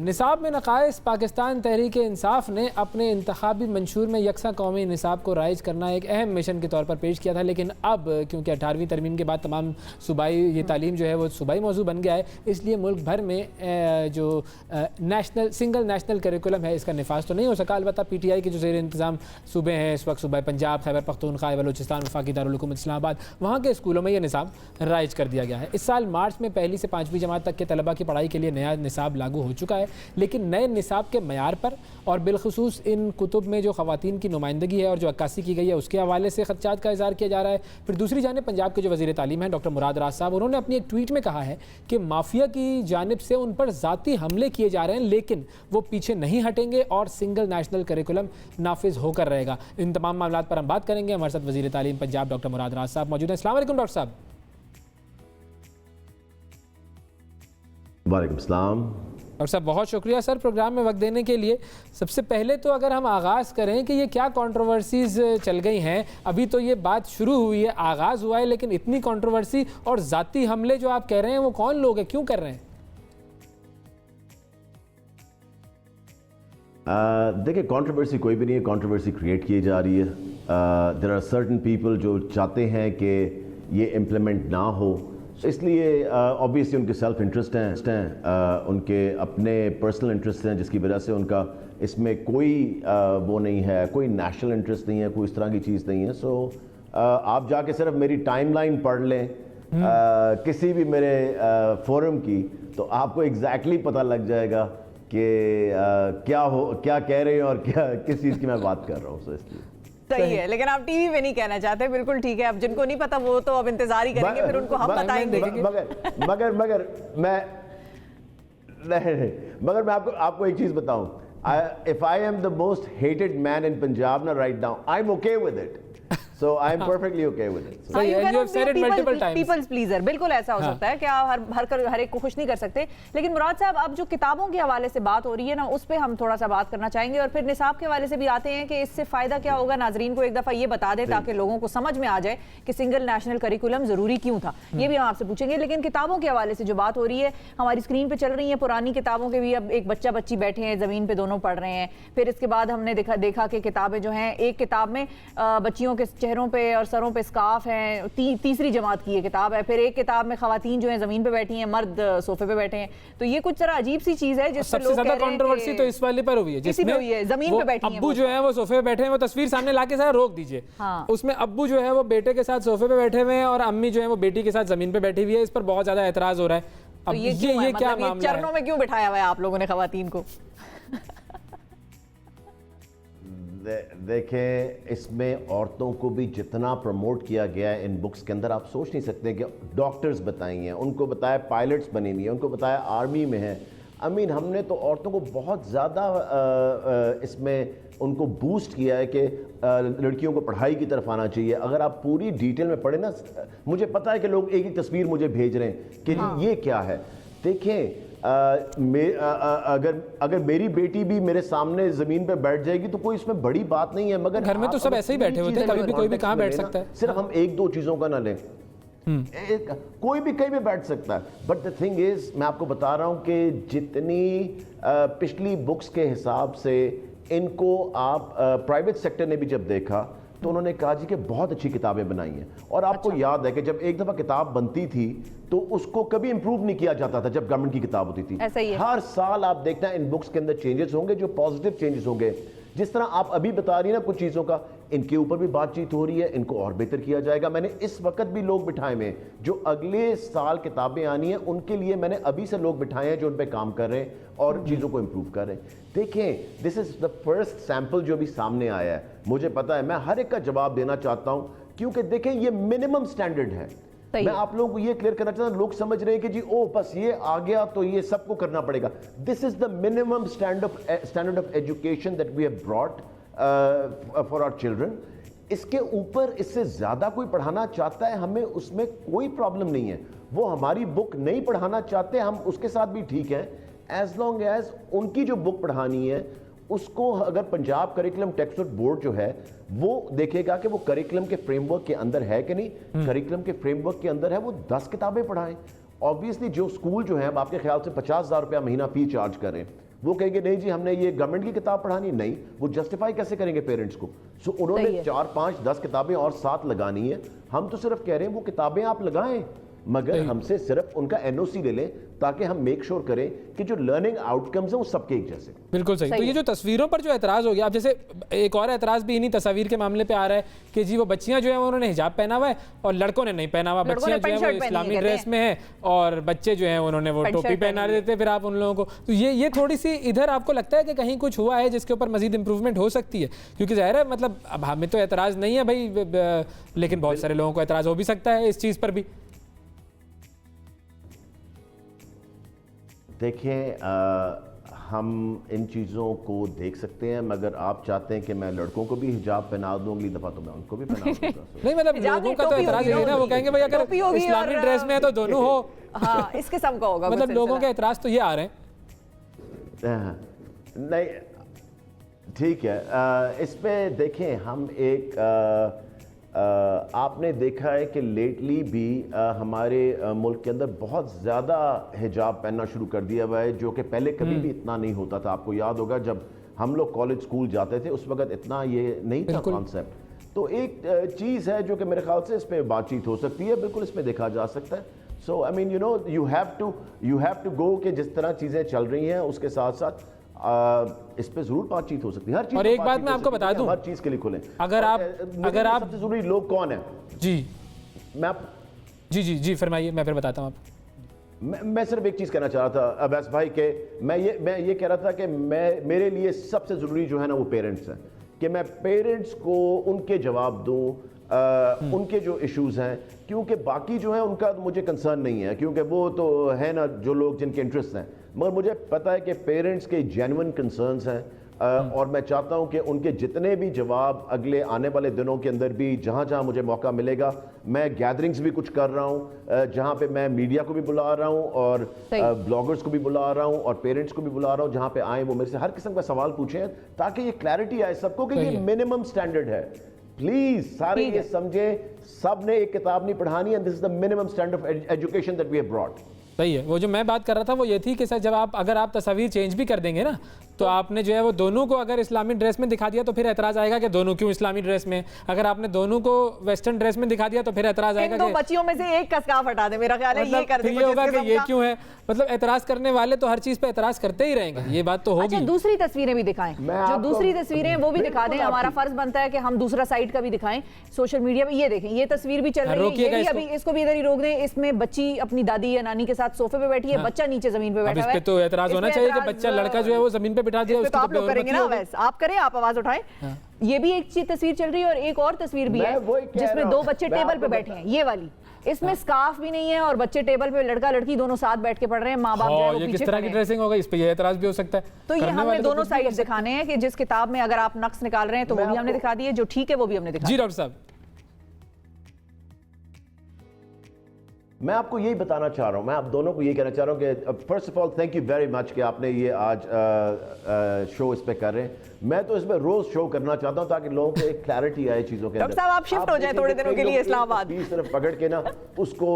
निसाब में नक़ाइस। पाकिस्तान तहरीक इंसाफ ने अपने इंतखाबी मंशूर में यकसा कौमी निसाब को राइज करना एक अहम मिशन के तौर पर पेश किया था, लेकिन अब क्योंकि 18वीं तरमीम के बाद तमाम सूबाई ये तालीम जो है वो सूबाई मौजू बन गया है, इसलिए मुल्क भर में जो सिंगल नेशनल करिकुलम है इसका निफाज तो नहीं हो सका। अलबत्ता PTI के जो ज़ेर इंतज़ाम सूबे हैं इस वक्त, सूबा पंजाब, खैबर पख्तूनख्वा, बलूचिस्तान, वफाकी दारुल हुकूमत इस्लामाबाद, वहाँ के स्कूलों में यह निसाब राइज कर दिया गया है। इस साल मार्च में पहली से 5वीं जमात तक के तलबा की पढ़ाई के लिए नया निसाब लागू हो चुका है, लेकिन नए निसाब के मयार पर और बिलखुसूस इन कुतुब में जो ख़वातीन की नुमाइंदगी है और जो अक्कासी की गई है उसके हवाले से खदशात का इज़हार किया जा रहा है। फिर दूसरी जानिब पंजाब के जो वज़ीर तालीम हैं डॉक्टर मुराद राज साहब, उन्होंने अपनी एक ट्वीट में कहा है कि माफिया की जानिब से उन पर ज़ाती हमले किए जा रहे हैं, लेकिन वो पीछे नहीं हटेंगे और सिंगल नेशनल करिकुलम नाफिज होकर रहेगा। इन तमाम मामलों पर हम बात करेंगे। हमारे साथ वज़ीर तालीम पंजाब डॉक्टर मुराद राज साहब मौजूद हैं। अस्सलाम वालेकुम डॉक्टर साहब। वालेकुम सलाम। और सर बहुत शुक्रिया सर प्रोग्राम में वक्त देने के लिए। सबसे पहले तो अगर हम आगाज़ करें कि ये क्या कंट्रोवर्सीज़ चल गई हैं, अभी तो ये बात शुरू हुई है, आगाज़ हुआ है, लेकिन इतनी कंट्रोवर्सी और ज़ाती हमले जो आप कह रहे हैं वो कौन लोग हैं, क्यों कर रहे हैं? देखिए, कंट्रोवर्सी कोई भी नहीं है, कंट्रोवर्सी क्रिएट की जा रही है। देयर आर सर्टन पीपल जो चाहते हैं कि ये इम्प्लीमेंट ना हो, इसलिए ऑब्वियसली उनके सेल्फ इंटरेस्ट हैं, उनके अपने पर्सनल इंटरेस्ट हैं, जिसकी वजह से उनका इसमें कोई वो नहीं है, कोई नेशनल इंटरेस्ट नहीं है, कोई इस तरह की चीज़ नहीं है। सो आप जाके सिर्फ मेरी टाइमलाइन पढ़ लें किसी भी मेरे फोरम की, तो आपको एग्जैक्टली पता लग जाएगा कि क्या कह रहे हैं और किस चीज़ की मैं बात कर रहा हूँ। सो इसलिए सही है, लेकिन आप टीवी पे नहीं कहना चाहते, बिल्कुल ठीक है। अब जिनको नहीं पता वो तो अब इंतजार ही करेंगे, फिर उनको हम बताएंगे। मगर मैं आपको एक चीज बताऊं, if I am the most hated man in Punjab ना right now, I am okay with it. So I am perfectly okay with it. So you have said it multiple times. People's pleaser, बिल्कुल ऐसा हो सकता है कि आप हर एक को खुश नहीं कर सकते। लेकिन मुराद साहब, अब जो किताबों के हवाले से बात हो रही है ना, उस पर हम थोड़ा सा बात करना चाहेंगे, और फिर निसाब के हवाले से भी आते हैं कि इससे फ़ायदा क्या होगा। नाजरीन को एक दफ़ा ये बता दें ताकि लोगों को समझ में आ जाए कि सिंगल नेशनल करिकुलम ज़रूरी क्यों था, ये भी हम आपसे पूछेंगे। लेकिन किताबों के हवाले से जो बात हो रही है, हमारी स्क्रीन पर चल रही है पुरानी किताबों के भी, अब एक बच्चा बच्ची बैठे हैं ज़मीन पर, दोनों पढ़ रहे हैं। फिर इसके बाद हमने देखा कि किताबें जो हैं, एक किताब में बच्चियों के चेहरों पर और सरों पे स्कार्फ है, तीसरी जमात की ये किताब है। फिर एक किताब में खवातीन जो हैं ज़मीन पे बैठी हैं, मर्द सोफे पे बैठे हैं। तो ये कुछ तरह अजीब सी चीज है जिससे सबसे ज्यादा कंट्रोवर्सी तो इस वाले पर हुई है, जिसमें जमीन पे बैठी हैं, अब्बू जो है वो सोफे पे बैठे हैं। वो तस्वीर सामने लाके जरा रोक दीजिए। हाँ। उसमें अब्बू जो है वो बेटे के साथ सोफे पे बैठे हुए हैं और अम्मी जो है वो बेटी के साथ जमीन पे बैठी हुई है। इस पर बहुत ज्यादा एतराज हो रहा है। अब ये क्या मामला है? चरणों में क्यों बिठाया हुआ है आप लोगों ने खवातीन को? देखें, इसमें औरतों को भी जितना प्रमोट किया गया है इन बुक्स के अंदर, आप सोच नहीं सकते कि डॉक्टर्स बताई हैं, उनको बताया पायलट्स बनी हुई है, उनको बताया आर्मी में है। हमने तो औरतों को बहुत ज़्यादा इसमें उनको बूस्ट किया है कि लड़कियों को पढ़ाई की तरफ आना चाहिए। अगर आप पूरी डिटेल में पढ़ें ना, मुझे पता है कि लोग एक ही तस्वीर मुझे भेज रहे हैं कि ये क्या है। देखें, अगर मेरी बेटी भी मेरे सामने जमीन पे बैठ जाएगी तो कोई इसमें बड़ी बात नहीं है। मगर घर में तो सब ऐसे ही बैठे होते हैं, कभी भी कोई भी कहाँ बैठ सकता है। सिर्फ हम एक दो चीजों का ना लें, कोई भी कहीं भी बैठ सकता है। बट द थिंग इज, मैं आपको बता रहा हूं कि जितनी पिछली बुक्स के हिसाब से इनको आप प्राइवेट सेक्टर ने भी जब देखा तो उन्होंने कहा जी कि बहुत अच्छी किताबें बनाई हैं। और आपको याद है कि जब एक दफ़ा किताब बनती थी तो उसको कभी इंप्रूव नहीं किया जाता था जब गवर्नमेंट की किताब होती थी। ऐसा ही है। हर साल आप देखना इन बुक्स के अंदर चेंजेस होंगे, जो पॉजिटिव चेंजेस होंगे। जिस तरह आप अभी बता रही है ना कुछ चीज़ों का, इनके ऊपर भी बातचीत हो रही है, इनको और बेहतर किया जाएगा। मैंने इस वक्त भी लोग बिठाए हैं जो अगले साल किताबें आनी है उनके लिए, मैंने अभी से लोग बिठाए हैं जो उन पर काम कर रहे हैं और चीज़ों को इंप्रूव कर रहे हैं। देखें, this is the first sample जो भी सामने आया है। मुझे पता है, मैं हर एक का जवाब देना चाहता हूं, क्योंकि देखें ये मिनिमम स्टैंडर्ड है। मैं आप लोगों को ये क्लियर करना चाहता हूं, लोग समझ रहे हैं कि जी बस ये आ गया तो ये सबको करना पड़ेगा। This is the minimum standard of education that we have brought for our children. इसके ऊपर इससे ज्यादा कोई पढ़ाना चाहता है, हमें उसमें कोई प्रॉब्लम नहीं है। वो हमारी बुक नहीं पढ़ाना चाहते, हम उसके साथ भी ठीक है, एज लॉन्ग एज उनकी जो बुक पढ़ानी है उसको, अगर Punjab curriculum text book board जो है वो देखेगा कि वो करिकुलम के फ्रेमवर्क के अंदर है कि नहीं, करिकुलम के फ्रेमवर्क के अंदर है, वो 10 किताबें पढ़ाएं। ऑब्वियसली जो स्कूल जो है आपके ख्याल से 50,000 रुपया महीना फी चार्ज करें, वो कहेंगे नहीं जी हमने ये गवर्नमेंट की किताब पढ़ानी, नहीं, वो जस्टिफाई कैसे करेंगे पेरेंट्स को? सो उन्होंने 4, 5, 10 किताबें और साथ लगानी है। हम तो सिर्फ कह रहे हैं वो किताबें आप लगाएं, मगर हमसे सिर्फ उनका एनओसी ले लें ताकि हम मेक श्योर करें कि जो लर्निंग आउटकम्स हैं वो सबके एक जैसे। बिल्कुल सही। तो ये जो तस्वीरों पर जो एतराज़ हो गया, अब जैसे एक और एतराज़ भी इन्हीं तस्वीर के मामले पे आ रहा है कि जी वो बच्चियां जो है उन्होंने हिजाब पहना हुआ है और लड़कों ने नहीं पहना हुआ। बच्चियां जो है वो इस्लामी ड्रेस में है और बच्चे जो हैं उन्होंने वो टोपी पहना देते फिर आप उन लोगों को। तो ये थोड़ी सी इधर आपको लगता है कि कहीं कुछ हुआ है जिसके ऊपर मजीद इंप्रूवमेंट हो सकती है? क्योंकि ज़ाहिर है मतलब अब हमें तो एतराज़ नहीं है भाई, लेकिन बहुत सारे लोगों को एतराज़ हो भी सकता है इस चीज़ पर भी। देखें हम इन चीज़ों को देख सकते हैं, मगर आप चाहते हैं कि मैं लड़कों को भी हिजाब पहना दूं, अगली दफ़ा तो मैं उनको भी पहना दूंगा। नहीं मतलब लोगों का तो एतराज़ है ना, वो कहेंगे भाई अगर इस्लामी ड्रेस में है तो दोनों हो। हाँ, इस किस्म का होगा मतलब लोगों के एतराज़ तो ये आ रहे हैं। नहीं ठीक है, इस पे देखें हम एक आपने देखा है कि लेटली भी हमारे मुल्क के अंदर बहुत ज़्यादा हिजाब पहनना शुरू कर दिया हुआ है, जो कि पहले कभी भी इतना नहीं होता था। आपको याद होगा जब हम लोग कॉलेज स्कूल जाते थे उस वक्त इतना ये नहीं था कॉन्सेप्ट। तो एक चीज़ है जो कि मेरे ख्याल से इस पर बातचीत हो सकती है, बिल्कुल इस पर देखा जा सकता है। So I mean you have to go कि जिस तरह चीज़ें चल रही हैं उसके साथ साथ इस पे जरूर बातचीत हो सकती है। हर चीज और एक बात मैं आपको बता दूं, हर चीज के लिए खुले। अगर आप सबसे जरूरी लोग कौन है जी मैं जी फरमाइए, मैं फिर बताता हूं आप। मैं सिर्फ एक चीज कहना चाह रहा था अवैस भाई के, मैं ये कह रहा था कि मेरे लिए सबसे जरूरी जो है ना वो पेरेंट्स हैं, कि मैं पेरेंट्स को उनके जवाब दूं, उनके जो इश्यूज हैं, क्योंकि बाकी जो है उनका मुझे कंसर्न नहीं है, क्योंकि वो तो है ना जो लोग जिनके इंटरेस्ट हैं, मगर मुझे पता है कि पेरेंट्स के जेन्युइन कंसर्न्स हैं। और मैं चाहता हूं कि उनके जितने भी जवाब अगले आने वाले दिनों के अंदर भी जहां जहां मुझे मौका मिलेगा, मैं गैदरिंग्स भी कुछ कर रहा हूं जहां पे मैं मीडिया को भी बुला रहा हूं और ब्लॉगर्स को भी बुला रहा हूं और पेरेंट्स को भी बुला रहा हूं, जहां पे आए वो मेरे से हर किस्म का सवाल पूछें ताकि ये क्लैरिटी आए सबको कि ये मिनिमम स्टैंडर्ड है। प्लीज सारे ये समझे, सब ने एक किताब नहीं पढ़ानी, and this is the minimum standard of education that we have brought. सही है। वो जो मैं बात कर रहा था वो ये थी कि सर जब अगर आप तस्वीर चेंज भी कर देंगे ना, तो आपने जो है वो दोनों को अगर इस्लामी ड्रेस में दिखा दिया तो फिर एतराज आएगा कि दोनों क्यों इस्लामी ड्रेस में, अगर आपने दोनों को वेस्टर्न ड्रेस में दिखा दिया तो फिर एतराज आएगा कि बच्चियों में से एक का स्कार्फ हटा दे, मेरा ख्याल है मतलब ये कर दे, ये होगा कि ये क्यों है। मतलब एतराज करने वाले तो हर चीज पे एतराज करते ही रहेंगे, ये बात तो होगी। अच्छा, दूसरी तस्वीरें भी दिखाएं, जो दूसरी तस्वीरें वो भी दिखा दें, हमारा फर्ज बनता है कि हम दूसरा साइड का भी दिखाएं सोशल मीडिया पे। ये देखें, ये तस्वीर भी चल रही है, अभी इसको भी इधर ही रोक दें। इसमें बच्ची अपनी दादी या नानी के साथ सोफे पे बैठी है, बच्चा नीचे जमीन पे बैठा है। तो एतराज होना चाहिए कि बच्चा लड़का जो है वो जमीन पे बिठा दिया, उसको आप लोग करेंगे ना, वैसे आप करें, आप आवाज उठाएं। ये भी एक तस्वीर चल रही है और एक और तस्वीर भी है जिसमें दो बच्चे टेबल पे बैठे हैं, ये वाली। इसमें स्कार्फ भी नहीं है और बच्चे टेबल पे, लड़का लड़की दोनों साथ बैठ के पढ़ रहे हैं, माँ बाप जो है वो पीछे किस तरह की ड्रेसिंग होगा, इस पे ये एतराज भी हो सकता है। तो ये हमने दोनों साइड दिखाने हैं कि जिस किताब में अगर आप नक्स निकाल रहे हैं तो वो भी हमने दिखा दिए, जो ठीक है वो भी हमने दिखा। जी डॉक्टर साहब, मैं आपको यही बताना चाह रहा हूं, मैं आप दोनों को यही कहना चाह रहा हूं कि first of all thank you very much कि आपने ये आज शो इस पे कर रहे हैं। मैं तो इसमें रोज शो करना चाहता हूं ताकि लोगों को एक क्लैरिटी आए चीजों के अंदर। डॉक्टर साहब आप शिफ्ट हो जाए थोड़े दिनों के लिए इस्लामाबाद, सिर्फ पकड़ के ना उसको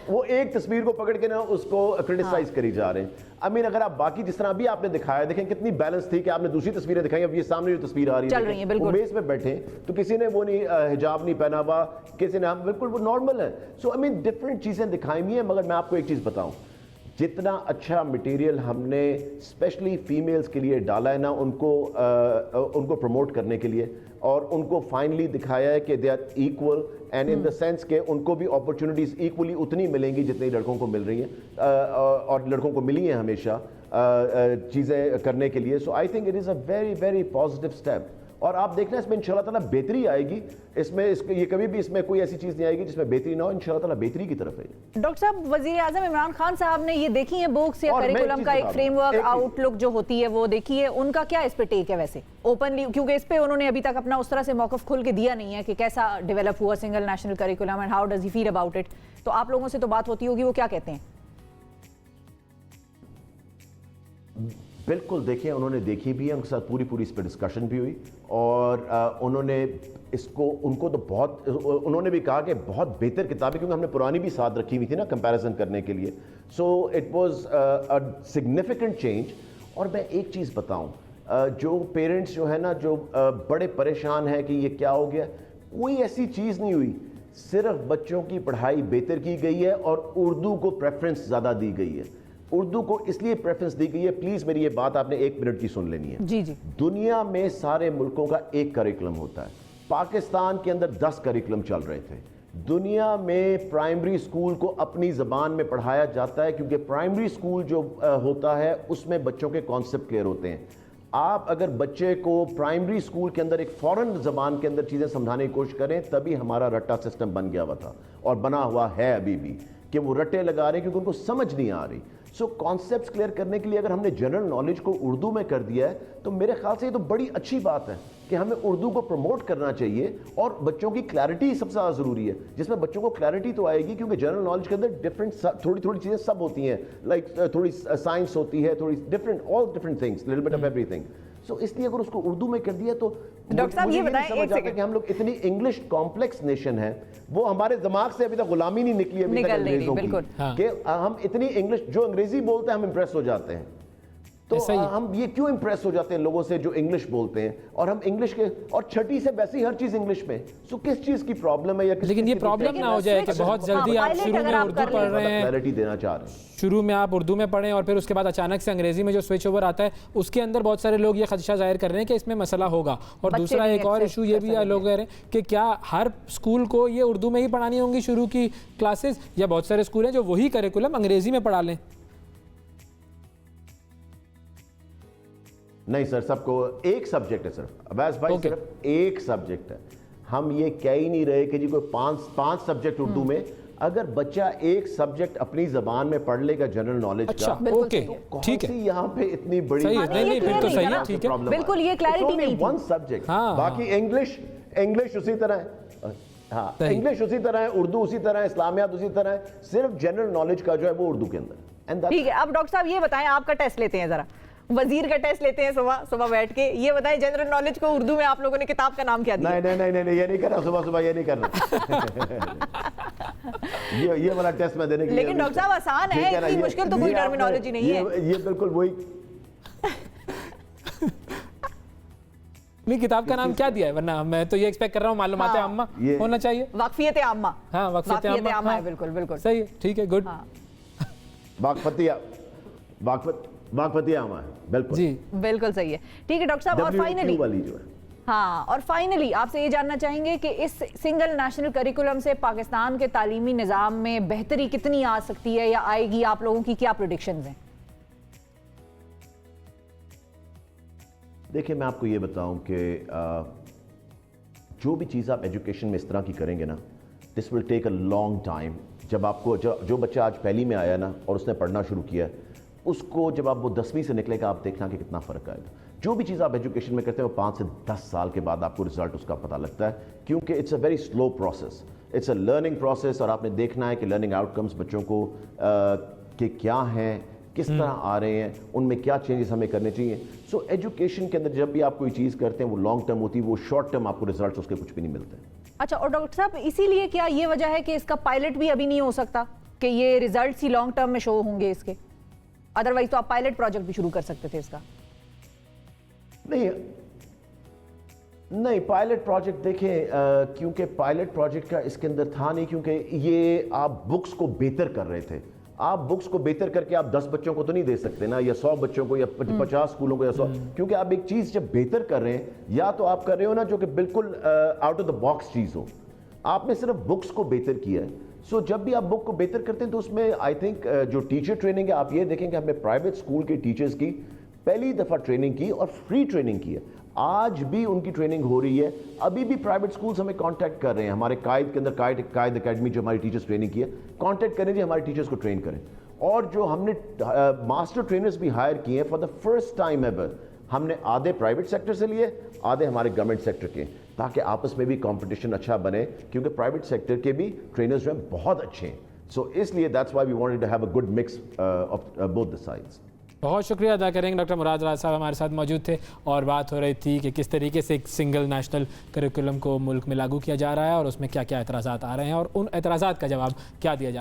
वो एक तस्वीर को पकड़ के ना उसको क्रिटिसाइज करी जा रहे हैं। आई मीन अगर आप बाकी जिस तरह अभी आपने दिखाया, देखें कितनी बैलेंस थी कि आपने दूसरी तस्वीरें दिखाई, अब ये सामने जो तस्वीर आ रही है वो मेज पे बैठे तो किसी ने वो नहीं हिजाब नहीं पहना हुआ, किसी ने बिल्कुल वो नॉर्मल है। सो आई मीन डिफरेंट चीजें दिखाई हुई है, मगर मैं आपको एक चीज बताऊं, जितना अच्छा मटेरियल हमने स्पेशली फीमेल्स के लिए डाला है ना, उनको प्रमोट करने के लिए, और उनको फाइनली दिखाया है कि they are equal and in the sense के उनको भी अपॉर्चुनिटीज इक्वली उतनी मिलेंगी जितनी लड़कों को मिल रही हैं और लड़कों को मिली हैं हमेशा चीज़ें करने के लिए। So I think it is a very very positive step, और आप देखना इसमें इंशाल्लाह ताला बेहतरी आएगी। ये कभी भी इसमें कोई ऐसी चीज़ नहीं आएगी जिसमें बेहतरी ना हो, इंशाल्लाह ताला बेहतरी की तरफ है। डॉक्टर साहब, वज़ीर आज़म इमरान खान साहब ने ये देखी है बुक्स या करिकुलम का एक फ्रेमवर्क आउटलुक जो होती है वो देखी है, उनका क्या इस पे टेक है वैसे ओपनली, क्योंकि इस पे उन्होंने अभी तक अपना उस तरह से मौक़िफ़ खुल के दिया नहीं है कि कैसा डेवलप हुआ single national curriculum and how does he feel about it. तो आप लोगों से तो बात होती होगी, वो क्या कहते हैं? बिल्कुल देखिए, उन्होंने देखी भी है, उनके साथ पूरी इस पर डिस्कशन भी हुई, और उन्होंने उनको तो बहुत, उन्होंने भी कहा कि बहुत बेहतर किताब है, क्योंकि हमने पुरानी भी साथ रखी हुई थी ना कंपैरिजन करने के लिए। So it was a significant change. और मैं एक चीज़ बताऊं, जो पेरेंट्स जो है ना, जो बड़े परेशान हैं कि ये क्या हो गया, कोई ऐसी चीज़ नहीं हुई। सिर्फ बच्चों की पढ़ाई बेहतर की गई है और उर्दू को प्रेफरेंस ज़्यादा दी गई है। उर्दू को इसलिए प्रेफरेंस दी गई है, प्लीज़ मेरी ये बात आपने 1 मिनट की सुन लेनी है। जी जी। दुनिया में सारे मुल्कों का एक करिकुलम होता है, पाकिस्तान के अंदर 10 करिकुलम चल रहे थे। दुनिया में प्राइमरी स्कूल को अपनी ज़बान में पढ़ाया जाता है, क्योंकि प्राइमरी स्कूल जो होता है उसमें बच्चों के कॉन्सेप्ट क्लियर होते हैं। आप अगर बच्चे को प्राइमरी स्कूल के अंदर एक फॉरेन ज़बान के अंदर चीज़ें समझाने की कोशिश करें, तभी हमारा रट्टा सिस्टम बन गया हुआ था और बना हुआ है अभी भी, कि वो रट्टे लगा रहे हैं क्योंकि उनको समझ नहीं आ रही। सो कॉन्सेप्ट्स क्लियर करने के लिए अगर हमने जनरल नॉलेज को उर्दू में कर दिया है, तो मेरे ख्याल से ये तो बड़ी अच्छी बात है कि हमें उर्दू को प्रमोट करना चाहिए। और बच्चों की क्लैरिटी सबसे ज़्यादा ज़रूरी है, जिसमें बच्चों को क्लैरिटी तो आएगी, क्योंकि जनरल नॉलेज के अंदर डिफरेंट थोड़ी थोड़ी चीज़ें सब होती हैं, लाइक थोड़ी साइंस होती है, थोड़ी different, all different things, little bit of everything. So इसलिए अगर उसको उर्दू में कर दिया तो डॉक्टर साहब ये बताएं, समझ आता है कि हम लोग इतनी इंग्लिश कॉम्प्लेक्स नेशन है, वो हमारे दिमाग से अभी तक गुलामी नहीं निकली अभी तक अंग्रेजों की, कि हम इतनी इंग्लिश, जो अंग्रेजी बोलते हैं हम इंप्रेस हो जाते हैं। तो हम ये क्यों इंप्रेस हो जाते हैं लोगों से जो इंग्लिश बोलते हैं, और हम इंग्लिश के, और छठी से वैसे ही हर चीज इंग्लिश में। सो किस चीज की प्रॉब्लम है, या लेकिन ये प्रॉब्लम ना हो जाए कि बहुत जल्दी आप शुरू में उर्दू पढ़ रहे हैं, क्लैरिटी देना चाह रहे हैं, शुरू में आप उर्दू में पढ़ें और फिर उसके बाद अचानक से अंग्रेजी में जो स्विच ओवर आता है, उसके अंदर बहुत सारे लोग ये खदशा जाहिर कर रहे हैं कि इसमें मसला होगा। और दूसरा एक और इशू ये भी लोग कह रहे हैं कि क्या हर स्कूल को ये उर्दू में ही पढ़ानी होंगी शुरू की क्लासेस, या बहुत सारे स्कूल हैं जो वही करिकुलम अंग्रेजी में पढ़ा लें? नहीं सर, सबको एक सब्जेक्ट है सिर्फ, अवैस भाई, सिर्फ एक सब्जेक्ट है। हम ये कह ही नहीं रहे कि जी कोई पांच सब्जेक्ट उर्दू में। अगर बच्चा एक सब्जेक्ट अपनी जबान में पढ़ लेगा जनरल नॉलेज अच्छा, का, ओके, ठीक है, यहाँ पे इतनी बड़ी सही है, नहीं फिर तो सही है, ठीक है, बिल्कुल ये क्लैरिटी नहीं थी। वन सब्जेक्ट, बाकी इंग्लिश उसी तरह है, हाँ इंग्लिश उसी तरह है, उर्दू उसी तरह है, इस्लामियात उसी तरह है, सिर्फ जनरल नॉलेज का जो है वो उर्दू के अंदर। ठीक है, अब डॉक्टर साहब ये बताएं, आपका टेस्ट लेते हैं जरा, वजीर का टेस्ट लेते हैं सुबह सुबह बैठ के, ये बताएं जनरल नॉलेज को उर्दू में आप लोगों ने किताब का नाम क्या दिया? नहीं ये नहीं करना, सुबह सुबह ये नहीं करना। ये वाला टेस्ट मैं देने के लिए, लेकिन डॉक्टर साहब आसान है, इतनी मुश्किल तो कोई टर्मिनोलॉजी नहीं है। ये बिल्कुल वही। नहीं, किताब का नाम क्या दिया है, वरना मैं तो ये एक्सपेक्ट कर रहा हूँ मालूमात आम्मा होना चाहिए। वाकफियत आम्मा, हाँ वाकफियत आम्मा है, बिल्कुल बिल्कुल सही है, ठीक है, गुड। वाकफियत आम्मा है, बिल्कुल जी, बिल्कुल सही है, ठीक है डॉक्टर साहब। और फाइनली वाली जो है, हाँ, और फाइनली आपसे ये जानना चाहेंगे कि इस सिंगल नेशनल करिकुलम से पाकिस्तान के तालीमी निज़ाम में बेहतरी कितनी आ सकती है या आएगी, आप लोगों की क्या प्रेडिक्शंस हैं? देखिए मैं आपको ये बताऊं कि जो भी चीज़ आप एजुकेशन में इस तरह की करेंगे ना, this will take a long time. जब आपको जो बच्चा आज पहली में आया ना और उसने पढ़ना शुरू किया, उसको जब आप वो 10वीं से निकलेगा, आप देखना कि कितना फ़र्क आएगा। जो भी चीज़ आप एजुकेशन में करते हैं वो 5 से 10 साल के बाद आपको रिजल्ट उसका पता लगता है, क्योंकि it's a very slow process, it's a learning process. और आपने देखना है कि लर्निंग आउटकम्स बच्चों को के क्या हैं, किस तरह आ रहे हैं, उनमें क्या चेंजेस हमें करने चाहिए। सो एजुकेशन के अंदर जब भी आप कोई चीज़ करते हैं वो लॉन्ग टर्म होती है, वो शॉर्ट टर्म आपको रिजल्ट उसके कुछ भी नहीं मिलते। अच्छा, और डॉक्टर साहब इसीलिए क्या ये वजह है कि इसका पायलट भी अभी नहीं हो सकता, कि ये रिजल्ट ही लॉन्ग टर्म में शो होंगे इसके? अदरवाइज तो आप पायलट प्रोजेक्ट भी शुरू कर सकते थे इसका। नहीं पायलट प्रोजेक्ट देखें, क्योंकि पायलट प्रोजेक्ट का इसके अंदर था नहीं, क्योंकि ये आप बुक्स को बेहतर कर रहे थे। आप बुक्स को बेहतर करके आप 10 बच्चों को तो नहीं दे सकते ना, या 100 बच्चों को, या 50 स्कूलों को, या 100, क्योंकि आप एक चीज़ जब बेहतर कर रहे हैं, या तो आप कर रहे हो ना जो कि बिल्कुल आउट ऑफ द बॉक्स चीज़ हो, आपने सिर्फ बुक्स को बेहतर किया है। सो जब भी आप बुक को बेहतर करते हैं तो उसमें आई थिंक जो टीचर ट्रेनिंग है, आप ये देखेंगे हमने प्राइवेट स्कूल के टीचर्स की पहली दफ़ा ट्रेनिंग की और फ्री ट्रेनिंग की है। आज भी उनकी ट्रेनिंग हो रही है, अभी भी प्राइवेट स्कूल्स हमें कांटेक्ट कर रहे हैं, हमारे कायद के अंदर कायद एकेडमी जो हमारी टीचर्स ट्रेनिंग की है, कांटेक्ट करें जी, हमारे टीचर्स को ट्रेन करें। और जो हमने मास्टर ट्रेनर्स भी हायर किए हैं for the first time ever, हमने आधे प्राइवेट सेक्टर से लिए, आधे हमारे गवर्नमेंट सेक्टर के, ताकि आपस में भी कंपटीशन अच्छा बने, क्योंकि प्राइवेट सेक्टर के भी ट्रेनर्स जो हैं बहुत अच्छे हैं। सो इसलिए that's why we wanted to have a good mix of both the sides. बहुत शुक्रिया अदा करेंगे, डॉक्टर मुराद राज साहब हमारे साथ मौजूद थे और बात हो रही थी कि किस तरीके से एक सिंगल नेशनल करिकुलम को मुल्क में लागू किया जा रहा है और उसमें क्या क्या एतराज़ात आ रहे हैं और उन एतराज़ात का जवाब क्या दिया जा रहा है।